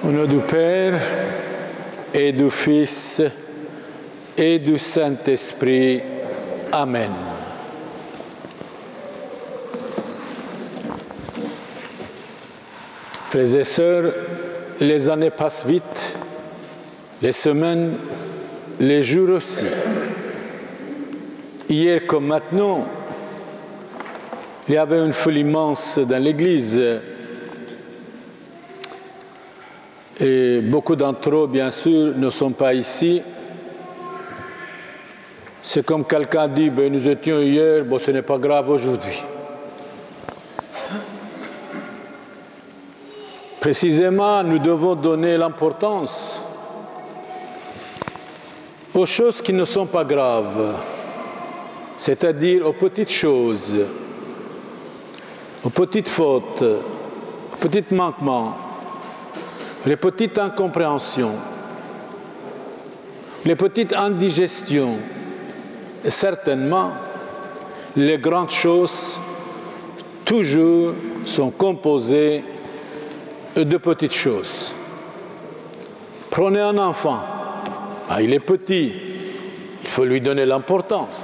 Au nom du Père et du Fils et du Saint-Esprit. Amen. Frères et sœurs, les années passent vite, les semaines, les jours aussi. Hier comme maintenant, il y avait une foule immense dans l'église. Et beaucoup d'entre eux, bien sûr, ne sont pas ici. C'est comme quelqu'un dit, nous étions hier, ce n'est pas grave aujourd'hui. Précisément, nous devons donner l'importance aux choses qui ne sont pas graves, c'est-à-dire aux petites choses, aux petites fautes, aux petits manquements, les petites incompréhensions, les petites indigestions, et certainement, les grandes choses, toujours, sont composées de petites choses. Prenez un enfant, il est petit, il faut lui donner l'importance,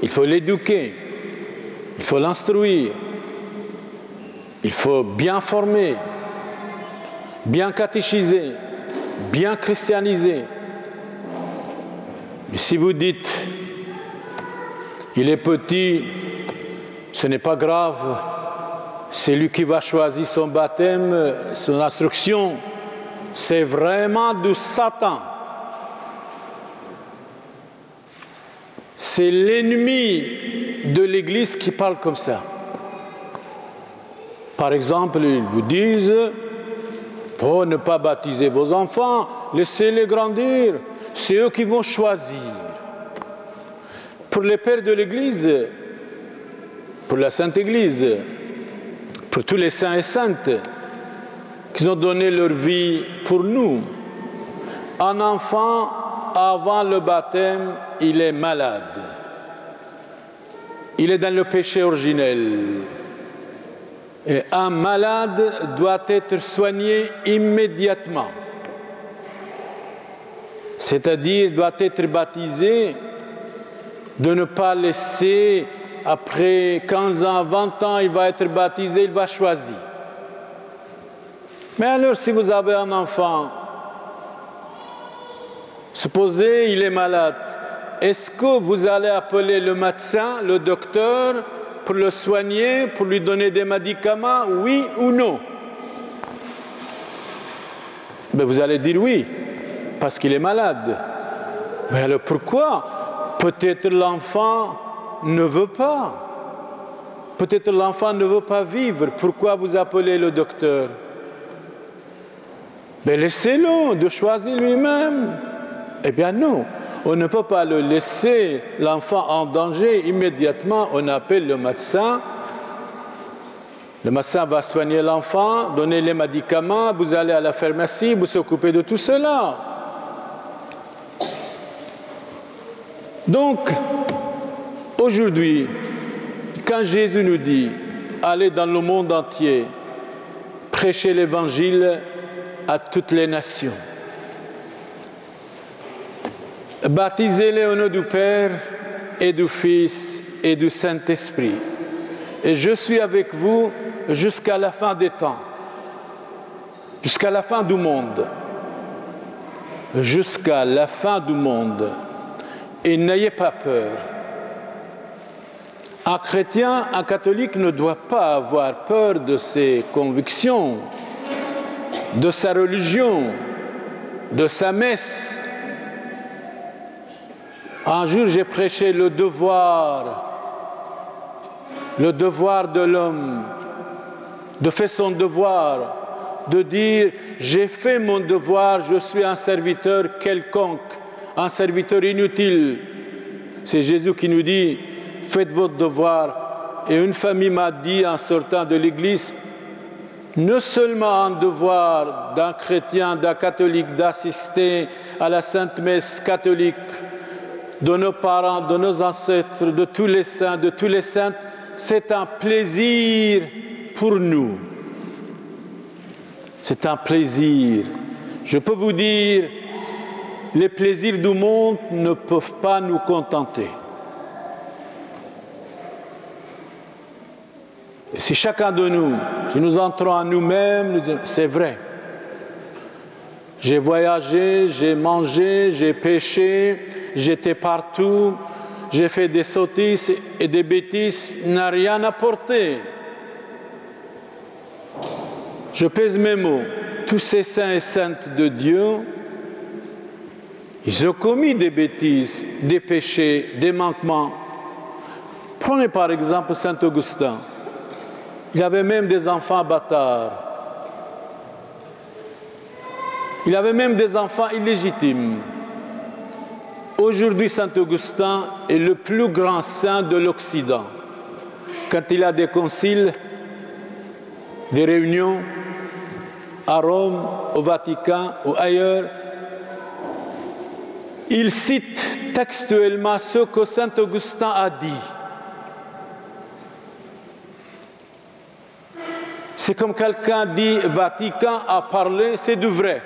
il faut l'éduquer, il faut l'instruire, il faut bien former, bien catéchiser, bien christianiser. Mais si vous dites, il est petit, ce n'est pas grave, c'est lui qui va choisir son baptême, son instruction, c'est vraiment du Satan. C'est l'ennemi de l'Église qui parle comme ça. Par exemple, ils vous disent, pour ne pas baptiser vos enfants, laissez-les grandir, c'est eux qui vont choisir. Pour les pères de l'Église, pour la Sainte Église, pour tous les saints et saintes qui ont donné leur vie pour nous, un enfant, avant le baptême, il est malade. Il est dans le péché originel. Et un malade doit être soigné immédiatement. C'est-à-dire, doit être baptisé, de ne pas laisser, après 15 ans, 20 ans, il va être baptisé, il va choisir. Mais alors, si vous avez un enfant, supposez il est malade, est-ce que vous allez appeler le médecin, le docteur, pour le soigner, pour lui donner des médicaments, oui ou non? Vous allez dire oui, parce qu'il est malade. Mais alors pourquoi? Peut-être l'enfant ne veut pas. Peut-être l'enfant ne veut pas vivre. Pourquoi vous appelez le docteur? Laissez-le de choisir lui-même. Eh bien non. On ne peut pas le laisser, l'enfant en danger, immédiatement, on appelle le médecin. Le médecin va soigner l'enfant, donner les médicaments, vous allez à la pharmacie, vous occupez de tout cela. Donc, aujourd'hui, quand Jésus nous dit « Allez dans le monde entier, prêchez l'Évangile à toutes les nations », baptisez-les au nom du Père et du Fils et du Saint-Esprit. Et je suis avec vous jusqu'à la fin des temps, jusqu'à la fin du monde. Jusqu'à la fin du monde. Et n'ayez pas peur. Un chrétien, un catholique ne doit pas avoir peur de ses convictions, de sa religion, de sa messe. Un jour, j'ai prêché le devoir de l'homme, de faire son devoir, de dire « j'ai fait mon devoir, je suis un serviteur quelconque, un serviteur inutile ». C'est Jésus qui nous dit « faites votre devoir ». Et une famille m'a dit en sortant de l'église « non seulement un devoir d'un chrétien, d'un catholique d'assister à la Sainte Messe catholique, de nos parents, de nos ancêtres, de tous les saints, de tous les saintes, c'est un plaisir pour nous. C'est un plaisir. Je peux vous dire, les plaisirs du monde ne peuvent pas nous contenter. Et si chacun de nous, si nous entrons en nous-mêmes, nous disons, c'est vrai. J'ai voyagé, j'ai mangé, j'ai péché, j'étais partout, j'ai fait des sottises et des bêtises, n'a rien apporté. Je pèse mes mots. Tous ces saints et saintes de Dieu, ils ont commis des bêtises, des péchés, des manquements. Prenez par exemple Saint Augustin. Il avait même des enfants bâtards. Il avait même des enfants illégitimes. Aujourd'hui, Saint Augustin est le plus grand saint de l'Occident. Quand il a des conciles, des réunions à Rome, au Vatican ou ailleurs, il cite textuellement ce que Saint Augustin a dit. C'est comme quelqu'un dit Vatican a parlé, c'est du vrai.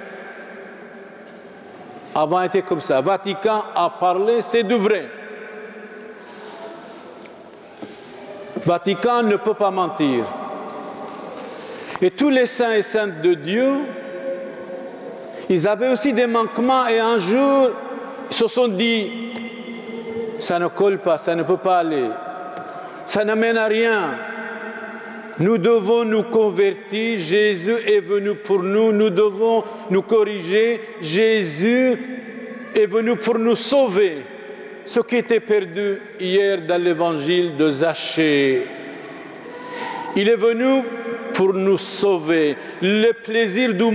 Avant, c'était comme ça. Vatican a parlé, c'est du vrai. Vatican ne peut pas mentir. Et tous les saints et saintes de Dieu, ils avaient aussi des manquements et un jour, ils se sont dit, ça ne colle pas, ça ne peut pas aller, ça n'amène à rien. Nous devons nous convertir, Jésus est venu pour nous, nous devons nous corriger, Jésus est venu pour nous sauver. Ce qui était perdu hier dans l'évangile de Zachée. Il est venu pour nous sauver. Le plaisir du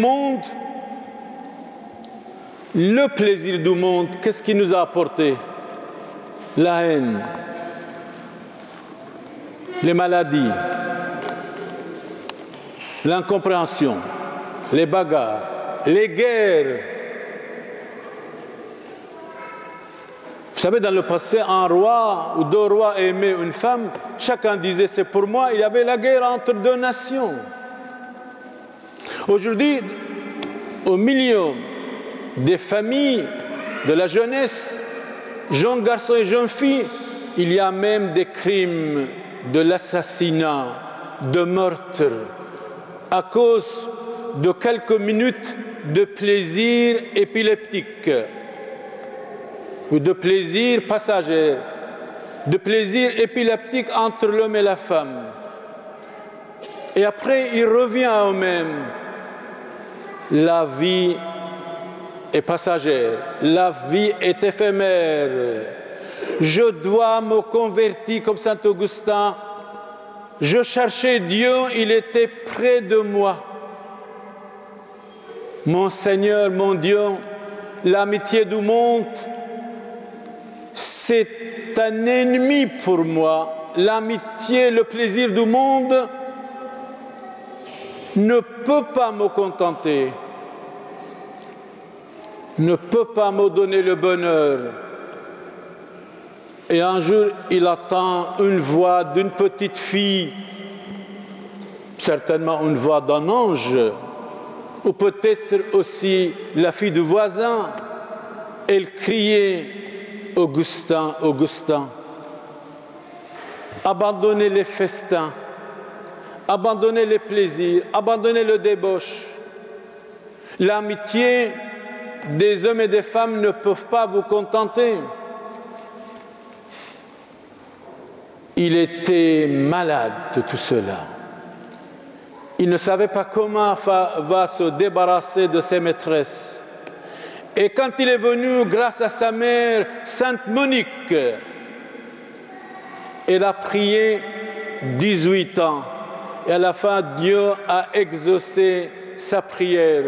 monde, qu'est-ce qu'il nous a apporté? La haine, les maladies, l'incompréhension, les bagarres, les guerres. Vous savez, dans le passé, un roi ou deux rois aimaient une femme, chacun disait c'est pour moi, il y avait la guerre entre deux nations. Aujourd'hui, au milieu des familles, de la jeunesse, jeunes garçons et jeunes filles, il y a même des crimes, de l'assassinat, de meurtre, à cause de quelques minutes de plaisir épileptique, ou de plaisir passager, de plaisir épileptique entre l'homme et la femme. Et après, il revient à eux-mêmes. La vie est passagère, la vie est éphémère. Je dois me convertir comme Saint Augustin. Je cherchais Dieu, il était près de moi. Mon Seigneur, mon Dieu, l'amitié du monde, c'est un ennemi pour moi. L'amitié, le plaisir du monde ne peut pas me contenter, ne peut pas me donner le bonheur. Et un jour, il entend une voix d'une petite fille, certainement une voix d'un ange, ou peut-être aussi la fille du voisin. Elle criait, Augustin, Augustin, abandonnez les festins, abandonnez les plaisirs, abandonnez le débauche. L'amitié des hommes et des femmes ne peuvent pas vous contenter. Il était malade de tout cela. Il ne savait pas comment va se débarrasser de ses maîtresses. Et quand il est venu, grâce à sa mère, Sainte Monique, elle a prié 18 ans. Et à la fin, Dieu a exaucé sa prière.